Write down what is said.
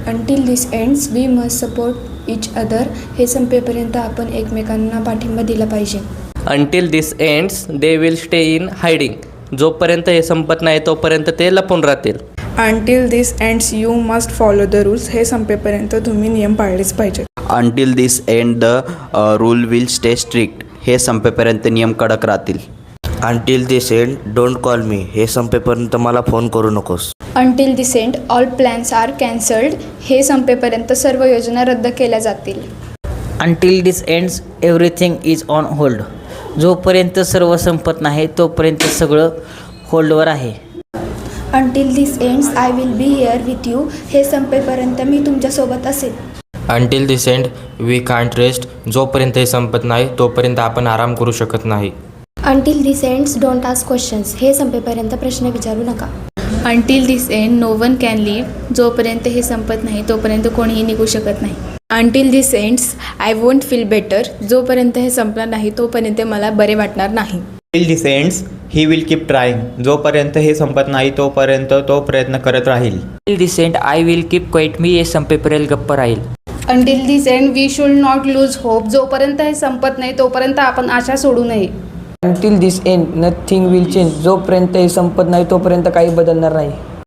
Until this ends we must support each other. हे संपेपर्यंत आपण एकमेकांना पाठिंबा दिला पाहिजे. Until this ends they will stay in hiding. जोपर्यंत हे संपत नाही तोपर्यंत ते लपून राहतील. Until this ends you must follow the rules. हे संपेपर्यंत तुम्ही नियम पाळलेच पाहिजेत. Until this end the rule will stay strict. हे संपेपर्यंत नियम कडक राहतील. Until this end don't call me. हे संपेपर्यंत मला फोन करू नकोस. Until this and all plans are cancelled. हे संपेपर्यंत सर्व योजना रद्द केल्या जातील. Until this ends everything is on hold. जोपर्यंत सर्व संपत नाही तोपर्यंत सगळं होल्डवर आहे. Until this ends I will be here with you. हे संपेपर्यंत मी तुमच्यासोबत असेल. Until this end we can't rest. जोपर्यंत हे संपत नाही तोपर्यंत आपण आराम करू शकत नाही. Until this ends don't ask questions. हे संपेपर्यंत प्रश्न विचारू नका. Until this end no one can leave. जोपर्यंत हे संपत नाही तोपर्यंत कोणीही निघू शकत नाही. Until this ends I won't feel better. जोपर्यंत हे संपणार नाही तोपर्यंत मला बरे वाटणार नाही. Until this ends he will keep trying. जोपर्यंत हे संपत नाही तोपर्यंत तो प्रयत्न करत राहील. Until this end I will keep quiet. मी हे संपेपर्यंत गप्प राहील. Until this end we should not lose hope. जोपर्यंत हे संपत नाही तोपर्यंत आपण आशा सोडू नये. Until this end nothing will change. जोपर्यंत हे संपत नाही तोपर्यंत काही बदलणार नाही.